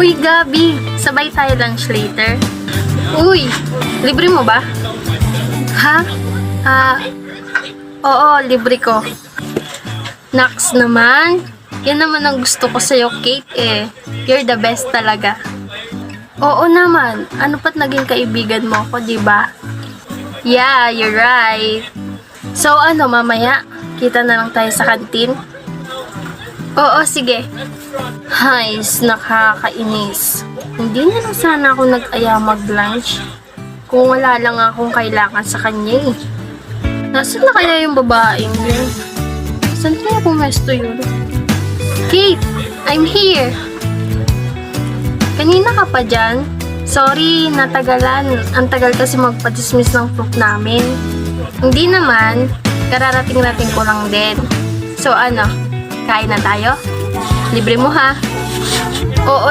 Uy, Gabi, sabay tayo lunch later. Uy, libre mo ba? Ha? Oo, libre ko. Naks naman. Yan naman ang gusto ko sa'yo, Kate eh. You're the best talaga. Oo naman. Ano pa't naging kaibigan mo ako, di ba? Yeah, you're right. So ano, mamaya? Kita na lang tayo sa kantin? Oo, sige. Hays, nakakainis. Hindi na lang sana ako nag-aya mag-lunch. Kung wala lang akong kailangan sa kanya eh. Nasaan na kaya yung babaeng yun? Saan kaya pumesto yun? Kate, I'm here. Kanina ka pa dyan? Sorry, natagalan. Ang tagal kasi magpa-dismiss ng proof namin. Hindi naman. Kararating-rating ko lang din. So ano, kain na tayo? Libre mo ha? Oo